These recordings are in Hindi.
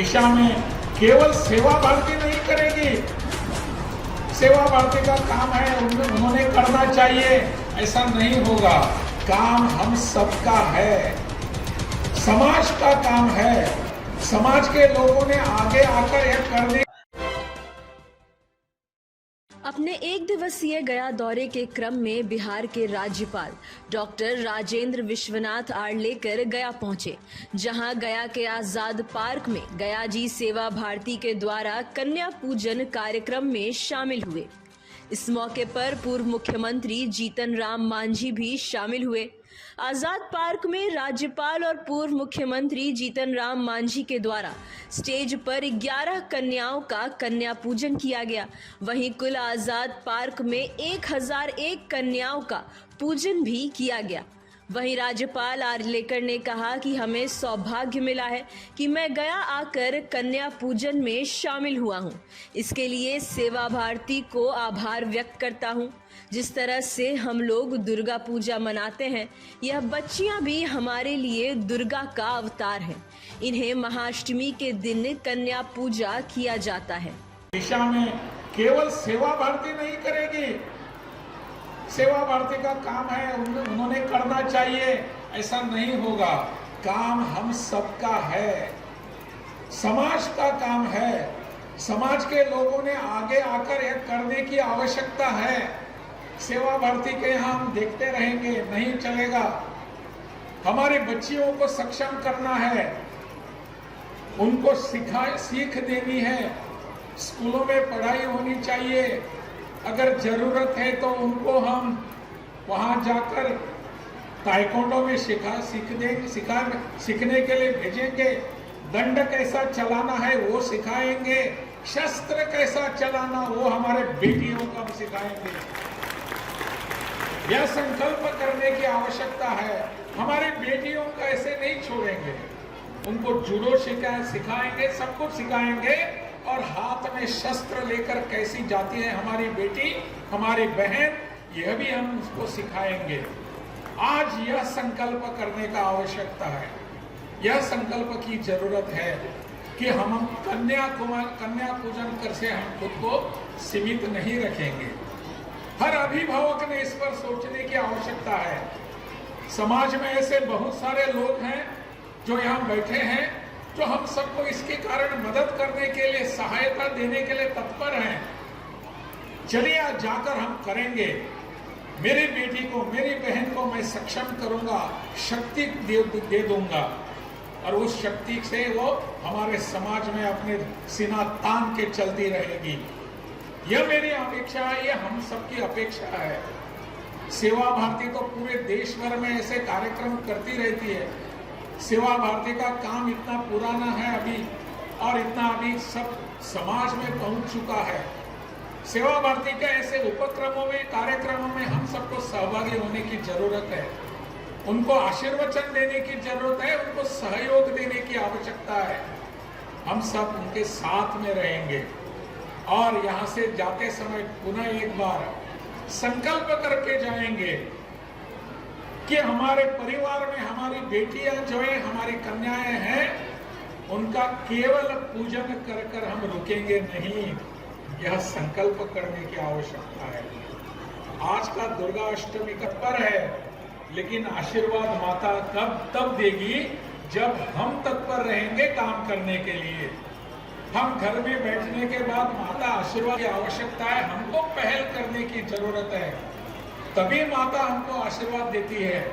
दिशा में केवल सेवा भारती नहीं करेगी। सेवा भारती का काम है, उन्होंने करना चाहिए, ऐसा नहीं होगा। काम हम सबका है, समाज का काम है। समाज के लोगों ने आगे आकर यह करने अपने एक दिवसीय गया दौरे के क्रम में बिहार के राज्यपाल डॉक्टर राजेंद्र विश्वनाथ आर्लेकर गया पहुंचे, जहां गया के आजाद पार्क में गया जी सेवा भारती के द्वारा कन्या पूजन कार्यक्रम में शामिल हुए। इस मौके पर पूर्व मुख्यमंत्री जीतन राम मांझी भी शामिल हुए। आजाद पार्क में राज्यपाल और पूर्व मुख्यमंत्री जीतन राम मांझी के द्वारा स्टेज पर 11 कन्याओं का कन्या पूजन किया गया। वहीं कुल आजाद पार्क में 1001 कन्याओं का पूजन भी किया गया। वहीं राज्यपाल आर्लेकर ने कहा कि हमें सौभाग्य मिला है कि मैं गया आकर कन्या पूजन में शामिल हुआ हूं। इसके लिए सेवा भारती को आभार व्यक्त करता हूं। जिस तरह से हम लोग दुर्गा पूजा मनाते हैं, यह बच्चियां भी हमारे लिए दुर्गा का अवतार हैं। इन्हें महाअष्टमी के दिन कन्या पूजा किया जाता है। दिशा में केवल सेवा भारती नहीं करेगी, सेवा भारती का काम है, उन्होंने करना चाहिए, ऐसा नहीं होगा। काम हम सबका है, समाज का काम है। समाज के लोगों ने आगे आकर यह करने की आवश्यकता है। सेवा भारती के यहाँ हम देखते रहेंगे, नहीं चलेगा। हमारी बच्चियों को सक्षम करना है, उनको सीख देनी है। स्कूलों में पढ़ाई होनी चाहिए। अगर जरूरत है तो उनको हम वहां जाकर ताइक्वांडो में सीखने के लिए भेजेंगे। दंड कैसा चलाना है वो सिखाएंगे, शस्त्र कैसा चलाना वो हमारे बेटियों को हम सिखाएंगे। यह संकल्प करने की आवश्यकता है। हमारी बेटियों को ऐसे नहीं छोड़ेंगे, उनको जूडो सिखाएंगे, सब कुछ सिखाएंगे। और हाथ में शस्त्र लेकर कैसी जाती है हमारी बेटी, हमारी बहन, यह भी हम उसको सिखाएंगे। आज यह संकल्प करने का आवश्यकता है, यह संकल्प की जरूरत है कि हम कन्या पूजन कर से हम खुद को सीमित नहीं रखेंगे। हर अभिभावक ने इस पर सोचने की आवश्यकता है। समाज में ऐसे बहुत सारे लोग हैं जो यहाँ बैठे हैं, जो हम सबको इसके कारण मदद करने के लिए, सहायता देने के लिए तत्पर हैं। चलिए आज जाकर हम करेंगे। मेरी बेटी को, मेरी बहन को मैं सक्षम करूंगा, शक्ति दे दूंगा, और उस शक्ति से वो हमारे समाज में अपने सीना तान के चलती रहेगी। यह मेरी अपेक्षा है, यह हम सबकी अपेक्षा है। सेवा भारती तो पूरे देश भर में ऐसे कार्यक्रम करती रहती है। सेवा भारती का काम इतना पुराना है अभी, और इतना अभी सब समाज में पहुंच चुका है। सेवा भारती के ऐसे उपक्रमों में, कार्यक्रमों में हम सबको सहभागी होने की जरूरत है। उनको आशीर्वचन देने की जरूरत है, उनको सहयोग देने की आवश्यकता है। हम सब उनके साथ में रहेंगे। और यहाँ से जाते समय पुनः एक बार संकल्प करके जाएंगे कि हमारे परिवार में हमारी बेटियां जो है, हमारी कन्याएं हैं, उनका केवल पूजन कर कर हम रुकेंगे नहीं। यह संकल्प करने की आवश्यकता है। आज का दुर्गा अष्टमी का पर्व है, लेकिन आशीर्वाद माता तब देगी जब हम तत्पर रहेंगे काम करने के लिए। हम घर में बैठने के बाद माता आशीर्वाद की आवश्यकता है, हमको पहल करने की जरूरत है, तभी माता हमको आशीर्वाद देती है।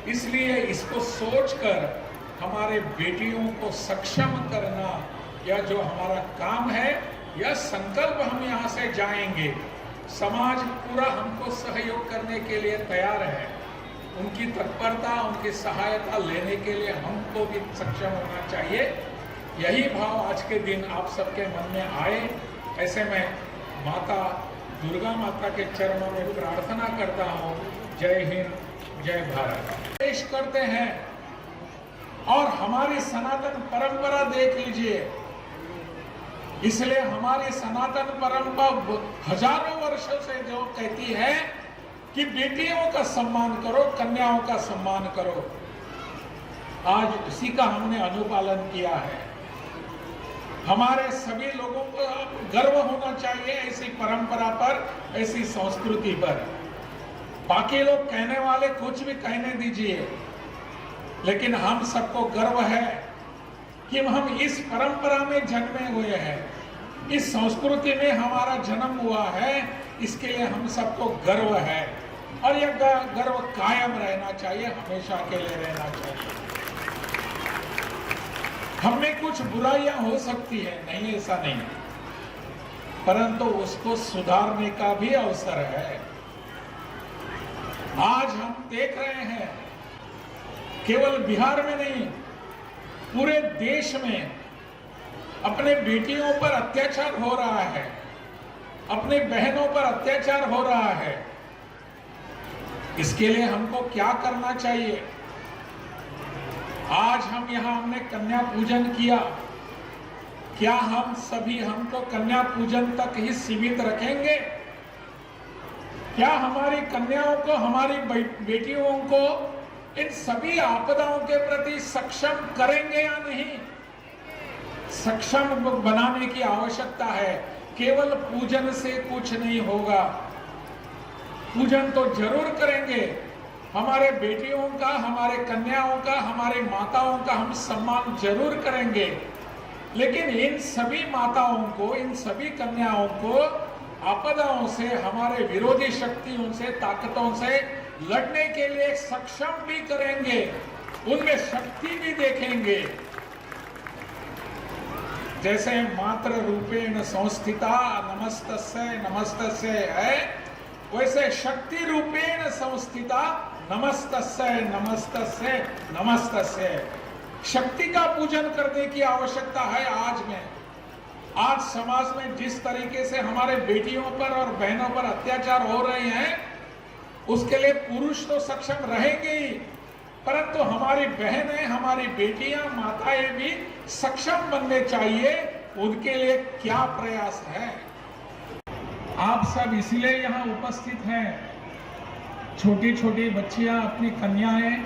इसलिए इसको सोचकर हमारे बेटियों को सक्षम करना, यह जो हमारा काम है, यह संकल्प हम यहाँ से जाएंगे। समाज पूरा हमको सहयोग करने के लिए तैयार है। उनकी तत्परता, उनकी सहायता लेने के लिए हमको भी सक्षम होना चाहिए। यही भाव आज के दिन आप सबके मन में आए, ऐसे में माता दुर्गा माता के चरणों में प्रार्थना करता हूँ। जय हिंद, जय भारत। पेश करते हैं और हमारी सनातन परंपरा देख लीजिए। इसलिए हमारी सनातन परंपरा हजारों वर्षों से जो कहती है कि बेटियों का सम्मान करो, कन्याओं का सम्मान करो, आज उसी का हमने अनुपालन किया है। हमारे सभी लोगों को गर्व होना चाहिए ऐसी परंपरा पर, ऐसी संस्कृति पर। बाकी लोग कहने वाले कुछ भी कहने दीजिए, लेकिन हम सबको गर्व है कि हम इस परंपरा में जन्मे हुए हैं, इस संस्कृति में हमारा जन्म हुआ है, इसके लिए हम सबको गर्व है। और यह गर्व कायम रहना चाहिए, हमेशा के लिए रहना चाहिए। हमें कुछ बुराइयां हो सकती है, नहीं ऐसा नहीं, परंतु उसको सुधारने का भी अवसर है। आज हम देख रहे हैं, केवल बिहार में नहीं, पूरे देश में अपने बेटियों पर अत्याचार हो रहा है, अपने बहनों पर अत्याचार हो रहा है। इसके लिए हमको क्या करना चाहिए? आज हमने कन्या पूजन किया। क्या हम सभी हमको कन्या पूजन तक ही सीमित रखेंगे? क्या हमारी कन्याओं को, हमारी बेटियों को इन सभी आपदाओं के प्रति सक्षम करेंगे या नहीं? सक्षम बनाने की आवश्यकता है। केवल पूजन से कुछ नहीं होगा। पूजन तो जरूर करेंगे, हमारे बेटियों का, हमारे कन्याओं का, हमारे माताओं का हम सम्मान जरूर करेंगे, लेकिन इन सभी माताओं को, इन सभी कन्याओं को आपदाओं से, हमारे विरोधी शक्तियों से, ताकतों से लड़ने के लिए सक्षम भी करेंगे, उनमें शक्ति भी देखेंगे। जैसे मातृ रूपेण संस्थिता नमस्तस्यै नमस्तस्यै है, वैसे शक्ति रूपेण संस्थिता नमस्तस्यै नमस्तस्यै नमस्तस्यै। शक्ति का पूजन करने की आवश्यकता है आज में। आज समाज में जिस तरीके से हमारे बेटियों पर और बहनों पर अत्याचार हो रहे हैं, उसके लिए पुरुष तो सक्षम रहेंगे ही, परंतु हमारी बहनें, हमारी बेटियां, माताएं भी सक्षम बनने चाहिए। उनके लिए क्या प्रयास है? आप सब इसलिए यहाँ उपस्थित हैं, छोटी छोटी बच्चियां, अपनी कन्याएं,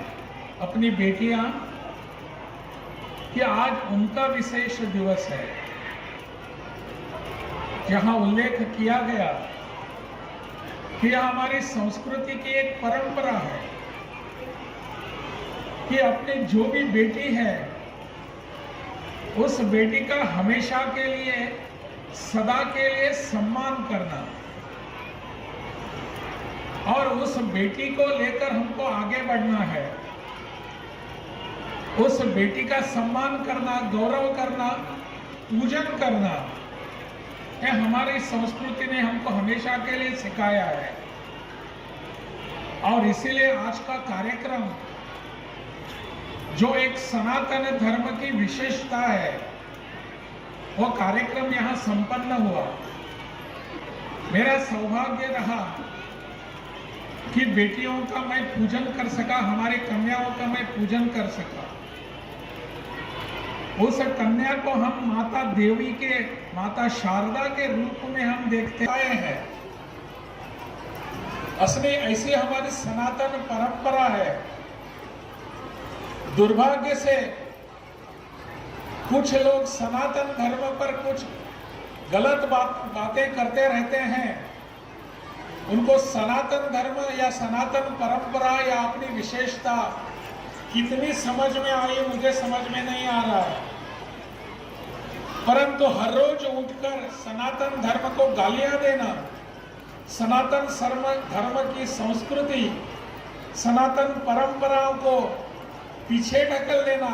अपनी बेटियां, कि आज उनका विशेष दिवस है। जहां उल्लेख किया गया कि यह हमारी संस्कृति की एक परंपरा है कि अपनी जो भी बेटी है, उस बेटी का हमेशा के लिए, सदा के लिए सम्मान करना, और उस बेटी को लेकर हमको आगे बढ़ना है। उस बेटी का सम्मान करना, गौरव करना, पूजन करना, यह हमारी संस्कृति ने हमको हमेशा के लिए सिखाया है। और इसीलिए आज का कार्यक्रम, जो एक सनातन धर्म की विशेषता है, वो कार्यक्रम यहाँ संपन्न हुआ। मेरा सौभाग्य रहा कि बेटियों का मैं पूजन कर सका, हमारी कन्याओं का मैं पूजन कर सका। उस कन्या को हम माता देवी के, माता शारदा के रूप में हम देखते आए हैं। असली ऐसी हमारी सनातन परंपरा है। दुर्भाग्य से कुछ लोग सनातन धर्म पर कुछ गलत बातें करते रहते हैं। उनको सनातन धर्म या सनातन परंपरा या अपनी विशेषता कितनी समझ में आई, मुझे समझ में नहीं आ रहा है। परंतु हर रोज उठकर सनातन धर्म को गालियां देना, सनातन धर्म की संस्कृति, सनातन परंपराओं को पीछे ढकेल देना,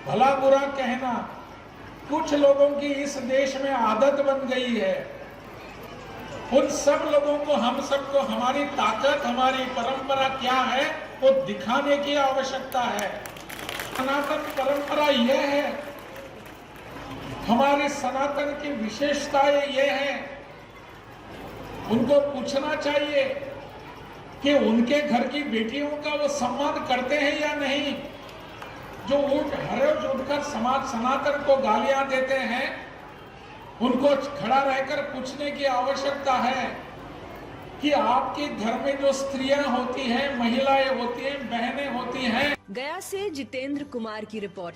भला बुरा कहना, कुछ लोगों की इस देश में आदत बन गई है। उन सब लोगों को, हम सबको हमारी ताकत, हमारी परंपरा क्या है, वो दिखाने की आवश्यकता है। सनातन परंपरा यह है, हमारे सनातन की विशेषताएं ये हैं। उनको पूछना चाहिए कि उनके घर की बेटियों का वो सम्मान करते हैं या नहीं। जो हर रोज उठकर समाज सनातन को गालियां देते हैं, उनको खड़ा रहकर पूछने की आवश्यकता है कि आपके घर में जो स्त्रियां होती हैं, महिलाएं होती हैं, बहनें होती हैं। गया से जितेंद्र कुमार की रिपोर्ट।